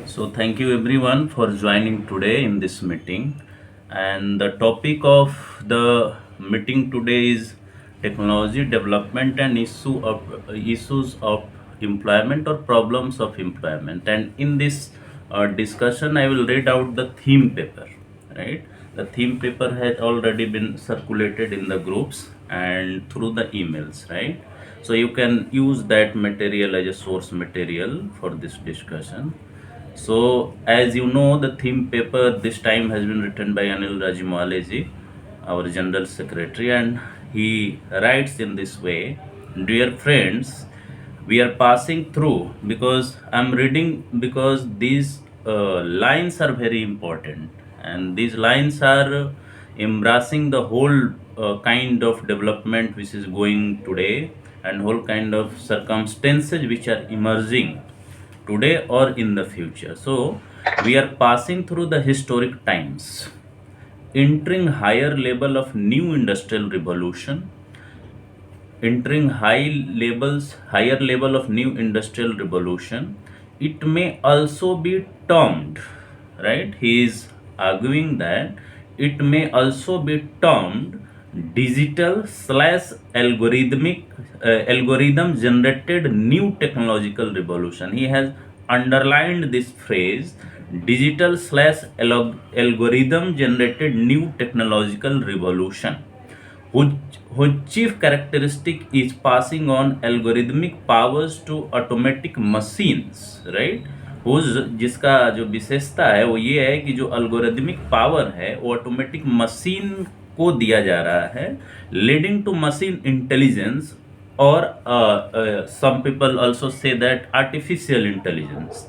So, thank you everyone for joining today in this meeting. And the topic of the meeting today is technology development and issues of employment or problems of employment. And in this discussion, I will read out the theme paper. Right, the theme paper has already been circulated in the groups and through the emails. Right, so you can use that material as a source material for this discussion. So, as you know, the theme paper this time has been written by Anil Rajimwaleji, our General Secretary, and he writes in this way: Dear friends, we are passing through because I'm reading because these lines are very important, and these lines are embracing the whole kind of development which is going today and whole kind of circumstances which are emerging today or in the future. So, we are passing through the historic times, entering higher level of new industrial revolution. It may also be termed, right? He is arguing that it may also be termed digital slash algorithm generated new technological revolution. He has underlined this phrase, digital slash algorithm generated new technological revolution, whose, whose chief characteristic is passing on algorithmic powers to automatic machines, right? whose जिसका जो विशेषता है वो ये है कि जो algorithmic power है वो ऑटोमेटिक मशीन को दिया जा रहा है, leading to machine intelligence, or some people also say that artificial intelligence.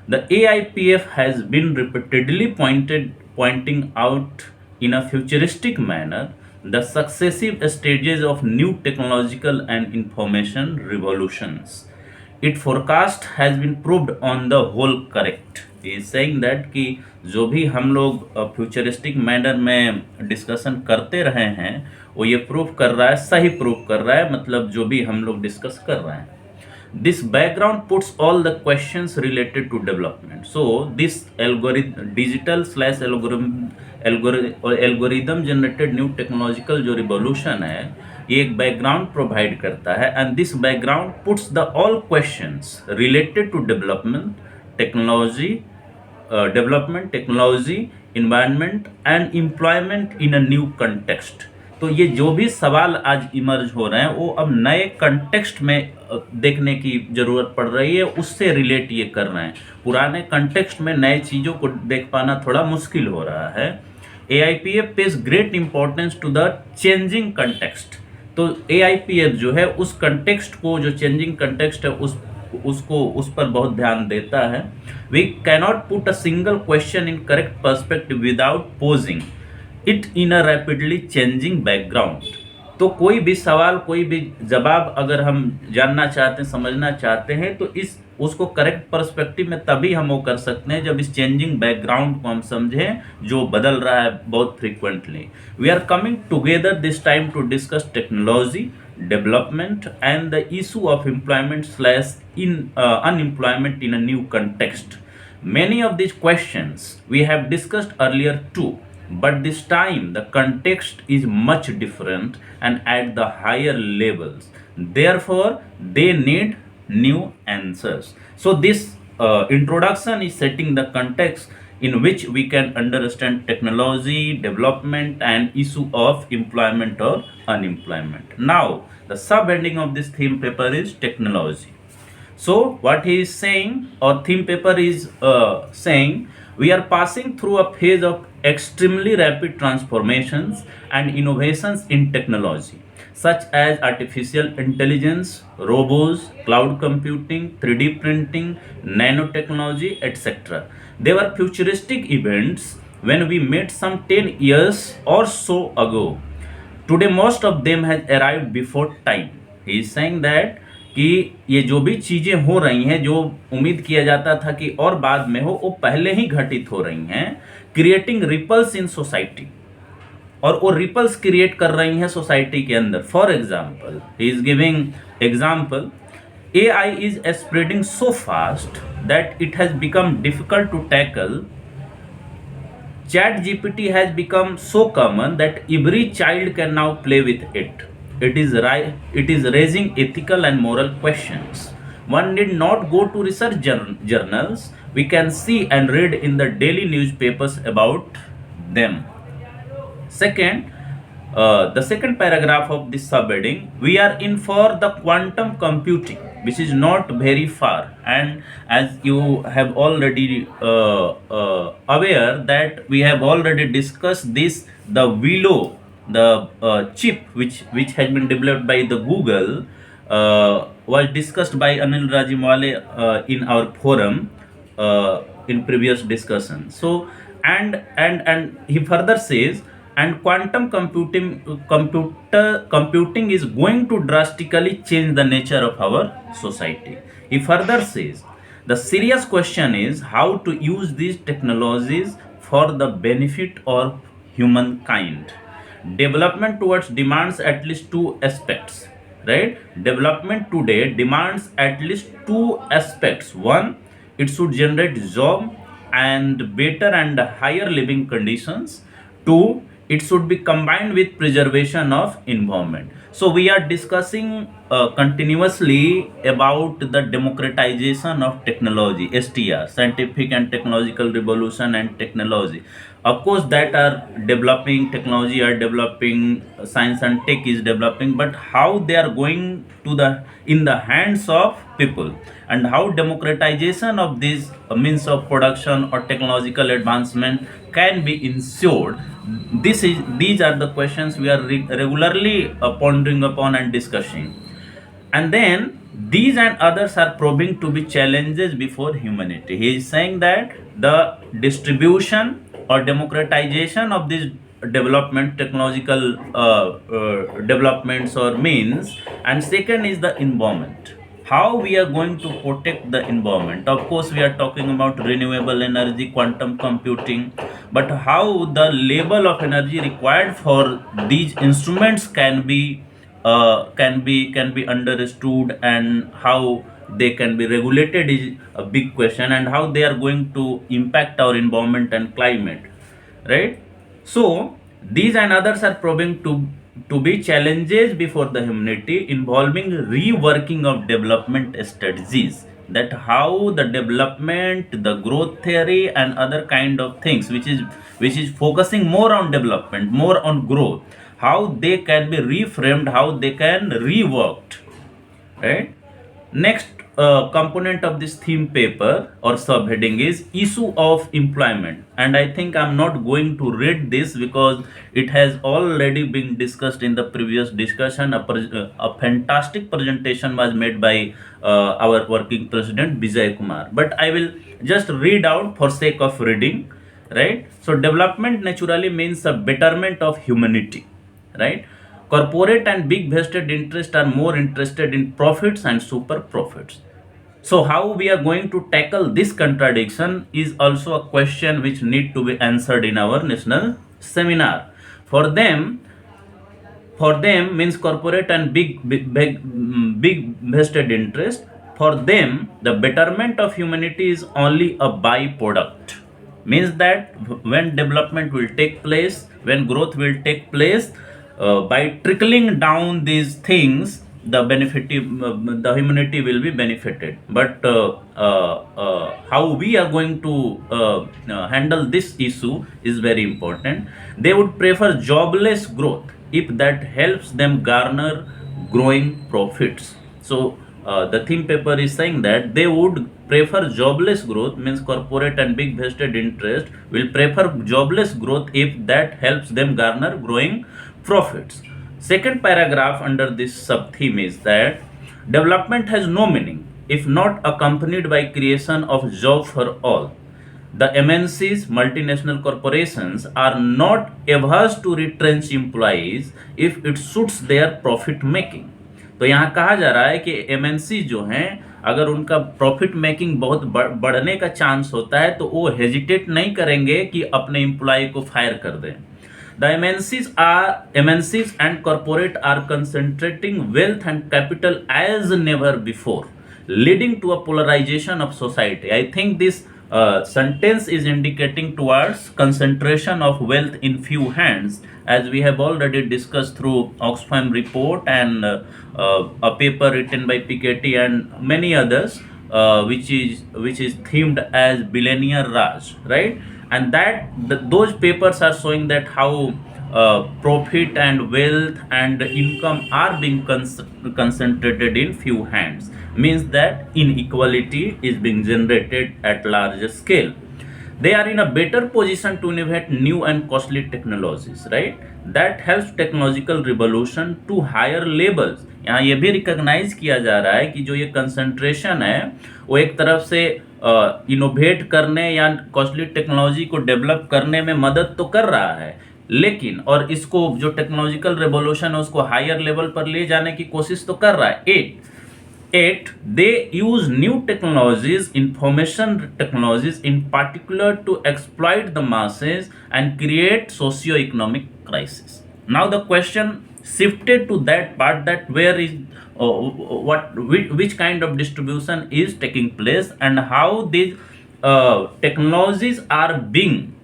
The AIPF has been repeatedly pointing out in a futuristic manner the successive stages of new technological and information revolutions. Its forecast has been proved on the whole correct. He is saying that कि जो भी हम लोग futuristic manner में discussion करते रहे हैं वो ये प्रूव कर रहा है, सही प्रूव कर रहा है, मतलब जो भी हम लोग डिस्कस कर रहे हैं. This background puts all the questions related to development. So this digital slash algorithm generated new technological जो revolution है ये एक बैकग्राउंड प्रोवाइड करता है, and this background puts the all questions related to development technology environment and employment in a new context. तो ये जो भी सवाल आज इमर्ज हो रहे हैं वो अब नए कंटेक्स्ट में देखने की ज़रूरत पड़ रही है, उससे रिलेट ये कर रहे हैं. पुराने कंटेक्स्ट में नए चीज़ों को देख पाना थोड़ा मुश्किल हो रहा है. AIPF pays great importance to the changing context. तो AIPF जो है उस कंटेक्स्ट को, जो चेंजिंग कंटेक्स्ट है उस पर बहुत ध्यान देता है. We cannot put a single question in correct perspective without posing it in a rapidly changing background. तो कोई भी सवाल, कोई भी जवाब अगर हम जानना चाहते हैं, समझना चाहते हैं, तो इस उसको करेक्ट पर्सपेक्टिव में तभी हम वो कर सकते हैं जब इस चेंजिंग बैकग्राउंड को हम समझें जो बदल रहा है बहुत frequently. We are coming together this time to discuss technology development and the issue of employment slash unemployment in a new context. Many of these questions we have discussed earlier too, but this time the context is much different and at the higher levels. Therefore, they need new answers. So this introduction is setting the context in which we can understand technology development and issue of employment or unemployment. Now, the subheading of this theme paper is technology. So what he is saying, or theme paper is saying, we are passing through a phase of extremely rapid transformations and innovations in technology, such as artificial intelligence, robots, cloud computing, 3D printing, nanotechnology, etc. They were futuristic events when we met some 10 years or so ago. Today most of them has arrived before time. He is saying that कि ये जो भी चीज़ें हो रही हैं, जो उम्मीद किया जाता था कि और बाद में हो, वो पहले ही घटित हो रही हैं, क्रिएटिंग रिपल्स इन सोसाइटी, और वो रिपल्स क्रिएट कर रही हैं सोसाइटी के अंदर. For example, he is giving example, AI is spreading so fast that it has become difficult to tackle. Chat GPT has become so common that every child can now play with it. It is raising ethical and moral questions. One need not go to research journals. We can see and read in the daily newspapers about them. Second, the second paragraph of this subheading, we are in for the quantum computing, which is not very far. And as you have already aware that we have already discussed this, the Willow, the chip which has been developed by the Google, was discussed by Anil Rajimwale in our forum in previous discussion. So and he further says, and quantum computing is going to drastically change the nature of our society. He further says, the serious question is how to use these technologies for the benefit of humankind. Development towards demands at least two aspects, right? Development today demands at least two aspects. One, it should generate job and better and higher living conditions. Two, it should be combined with preservation of environment. So we are discussing continuously about the democratization of technology, STR, scientific and technological revolution and technology. Of course, that are developing, technology are developing, science and tech is developing, but how they are going to the in the hands of people, and how democratization of these means of production or technological advancement can be ensured. These are the questions we are regularly pondering upon and discussing. And then these and others are proving to be challenges before humanity. He is saying that the distribution or democratization of these development, technological developments or means, and second is the environment. How we are going to protect the environment? Of course, we are talking about renewable energy, quantum computing, but how the level of energy required for these instruments can be understood, and how they can be regulated is a big question, and how they are going to impact our environment and climate, right? So these and others are proving to be challenges before the humanity, involving reworking of development strategies, that how the development, the growth theory and other kind of things which is focusing more on development, more on growth, how they can be reframed, how they can reworked, right? Next component of this theme paper or subheading is issue of employment, and I think I'm not going to read this because it has already been discussed in the previous discussion. A fantastic presentation was made by our working president Vijay Kumar, but I will just read out for sake of reading, right? So development naturally means a betterment of humanity, right? Corporate and big vested interests are more interested in profits and super profits. So how we are going to tackle this contradiction is also a question which need to be answered in our national seminar. For them, for them means corporate and big vested interest. For them, the betterment of humanity is only a byproduct. Means that when development will take place, when growth will take place, by trickling down these things, the humanity will be benefited. But how we are going to handle this issue is very important. They would prefer jobless growth if that helps them garner growing profits. So the theme paper is saying that they would prefer jobless growth, means corporate and big vested interest will prefer jobless growth if that helps them garner growing profits. Second paragraph under this sub theme is that development has no meaning if not accompanied by creation of job for all. The MNCs, multinational corporations, are not averse to retrench employees if it suits their profit making. तो यहाँ कहा जा रहा है कि MNC जो हैं, अगर उनका प्रॉफिट मेकिंग बहुत बढ़ने का चांस होता है तो वो हेजिटेट नहीं करेंगे कि अपने एम्प्लॉय को फायर कर दें. The MNCs and corporate are concentrating wealth and capital as never before. leading to a polarization of society. I think this sentence is indicating towards concentration of wealth in few hands, as we have already discussed through Oxfam report and a paper written by Piketty and many others, which is themed as billionaire Raj, right? And those papers are showing that how profit and wealth and income are being concentrated in few hands, means that inequality is being generated at larger scale. They are in a better position to innovate new and costly technologies, right? That helps technological revolution to higher levels. यहाँ ये भी recognise किया जा रहा है कि जो ये कंसंट्रेशन है वो एक तरफ से इनोवेट करने या कॉस्टली टेक्नोलॉजी को डेवलप करने में मदद तो कर रहा है, लेकिन और इसको जो टेक्नोलॉजिकल रेवोल्यूशन है उसको हायर लेवल पर ले जाने की कोशिश तो कर रहा है। Eight, they use new technologies, information technologies in particular, to exploit the masses and create socio-economic crisis. Now the question shifted to that part, that where is which kind of distribution is taking place and how these technologies are being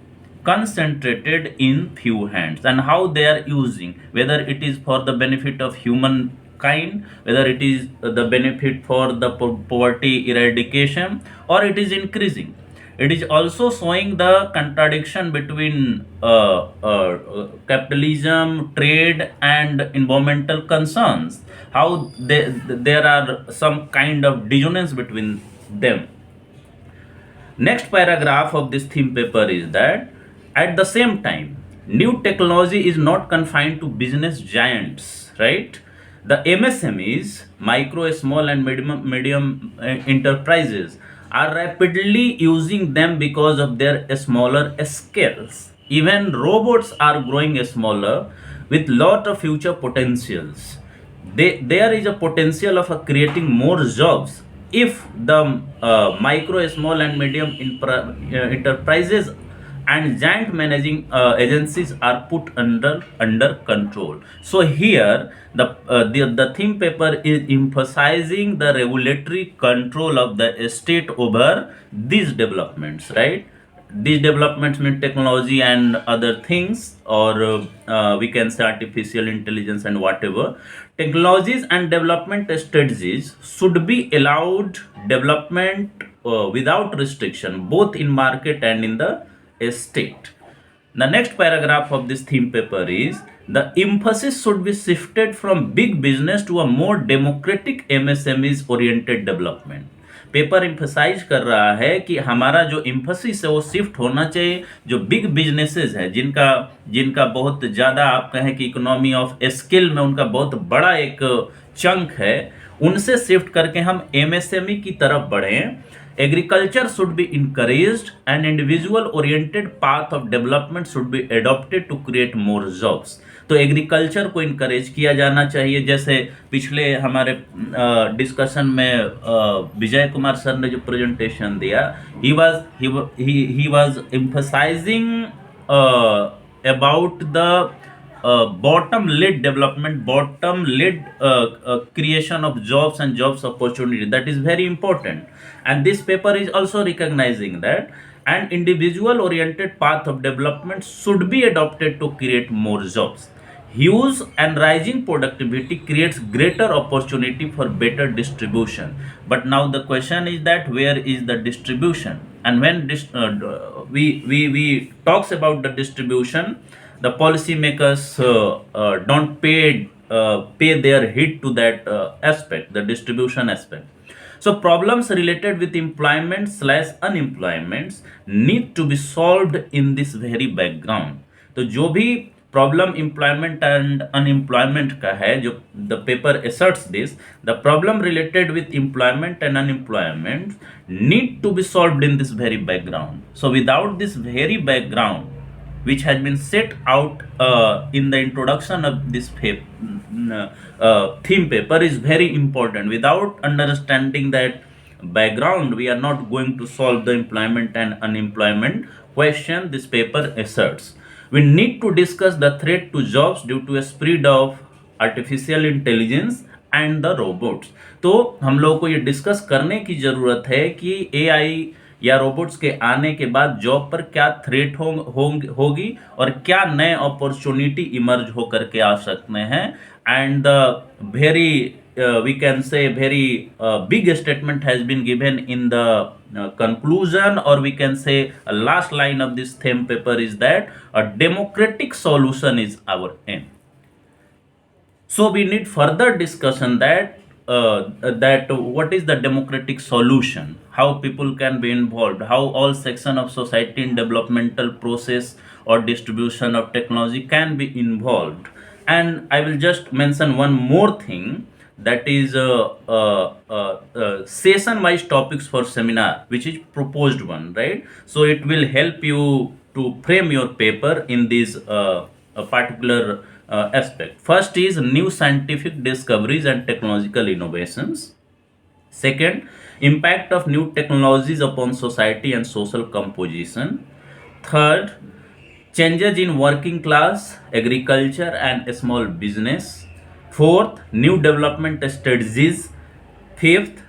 concentrated in few hands and how they are using, whether it is for the benefit of humankind, whether it is the benefit for the poverty eradication, or it is increasing. It is also showing the contradiction between capitalism, trade, and environmental concerns, how there are some kind of dissonance between them. Next paragraph of this theme paper is that at the same time, new technology is not confined to business giants, right? The MSMEs, micro, small, and medium enterprises, are rapidly using them because of their smaller scales. Even robots are growing smaller with lot of future potentials. There is a potential of creating more jobs if the micro, small, and medium enterprises and giant managing agencies are put under control. So here the theme paper is emphasizing the regulatory control of the state over these developments, right? These developments mean technology and other things, or we can say artificial intelligence and whatever. Technologies and development strategies should be allowed development without restriction, both in market and in the state. The next paragraph of this theme paper is the emphasis should be shifted from big business to a more democratic MSMEs oriented development. Paper emphasize कर रहा है कि हमारा जो इम्फसिस है वो shift होना चाहिए, जो बिग बिजनेसेस है जिनका जिनका बहुत ज़्यादा आप कहें कि इकोनॉमी ऑफ स्केल में उनका बहुत बड़ा एक चंक है, उनसे शिफ्ट करके हम एमएसएमई की तरफ बढ़ें. Agriculture should be encouraged and individual oriented path of development should be adopted to create more jobs. तो एग्रीकल्चर को इनकरेज किया जाना चाहिए. जैसे पिछले हमारे डिस्कशन में विजय कुमार सर ने जो प्रेजेंटेशन दिया, he was emphasizing about the bottom led development, bottom led creation of jobs and jobs opportunity. That is very important, and this paper is also recognizing that an individual oriented path of development should be adopted to create more jobs. Huge and rising productivity creates greater opportunity for better distribution. But now the question is that where is the distribution? And when we talks about the distribution, the policymakers don't pay their heed to that aspect, the distribution aspect. So problems related with employment / unemployment need to be solved in this very background. तो जो भी problem employment and unemployment का है, जो the paper asserts this, the problem related with employment and unemployment need to be solved in this very background. So without this very background, which has been set out in the introduction of this theme paper, is very important. Without understanding that background, we are not going to solve the employment and unemployment question this paper asserts. We need to discuss the threat to jobs due to a spread of artificial intelligence and the robots. तो हम लोग को ये discuss करने की जरूरत है कि एआई या रोबोट्स के आने के बाद जॉब पर क्या थ्रेट होगी और क्या नए अपॉर्चुनिटी इमर्ज होकर के आ सकते हैं। And the very we can say very big statement has been given in the conclusion, or we can say a last line of this theme paper is that a democratic solution is our aim. So we need further discussion that what is the democratic solution, how people can be involved, how all section of society in developmental process or distribution of technology can be involved. And I will just mention one more thing, that is session wise topics for seminar, which is proposed one, right? So it will help you to frame your paper in this a particular aspect. First is new scientific discoveries and technological innovations. Second, impact of new technologies upon society and social composition. Third, changes in working class, agriculture, and small business. Fourth, new development strategies. Fifth,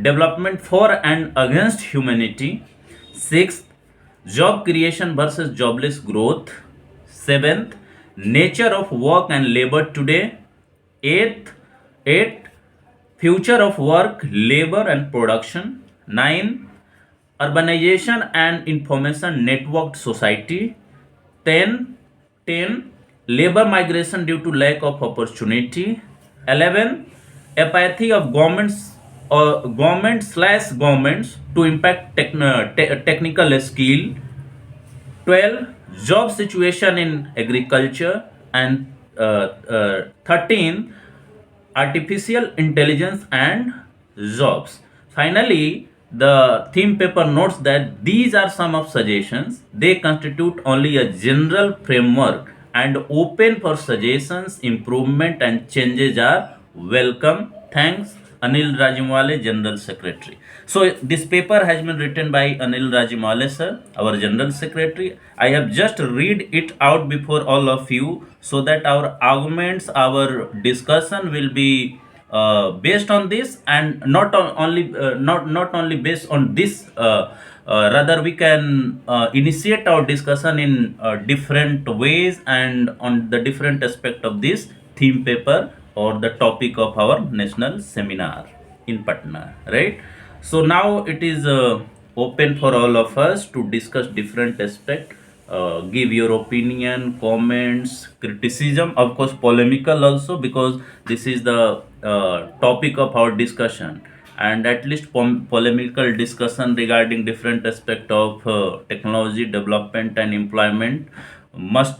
development for and against humanity. Sixth, job creation versus jobless growth. Seventh, nature of work and labor today. Eighth, future of work, labor, and production. 9, urbanization and information networked society. 10, 10, labor migration due to lack of opportunity. 11, apathy of governments or government slash governments to impact technical skill. 12, job situation in agriculture. And 13, artificial intelligence and jobs. Finally, the theme paper notes that these are some of suggestions. They constitute only a general framework and open for suggestions, improvement, and changes are welcome. Thanks, Anil Rajimwale, General Secretary. So this paper has been written by Anil Rajimwale sir, our General Secretary. I have just read it out before all of you so that our arguments, our discussion will be based on this, and not only based on this. Rather, we can initiate our discussion in different ways and on the different aspect of this theme paper or the topic of our national seminar in Patna, right? So now it is open for all of us to discuss different aspect, give your opinion, comments, criticism, of course polemical also, because this is the topic of our discussion. And at least polemical discussion regarding different aspect of technology development and employment must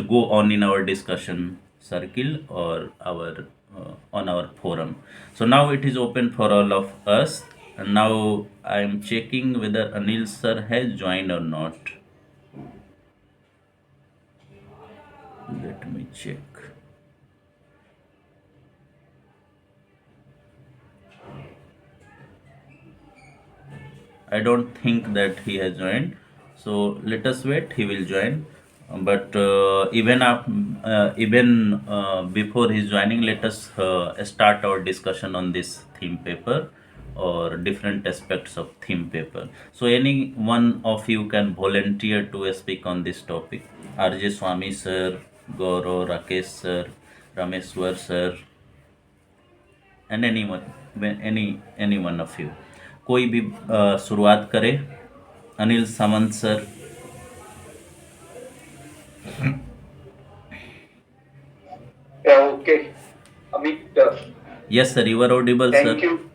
go on in our discussion circle or our on our forum. So now it is open for all of us, and now I am checking whether Anil sir has joined or not. Let me check. I don't think that he has joined. So let us wait. He will join. But even before his joining, let us start our discussion on this theme paper or different aspects of theme paper. So any one of you can volunteer to speak on this topic. RJ Swami sir, Gaurav, Rakesh sir, Rameswar sir, and any one of you. कोई भी शुरुआत करे। अनिल सामंत sir. Yeah, okay. Amit, Yes sir, you are audible sir. thank you.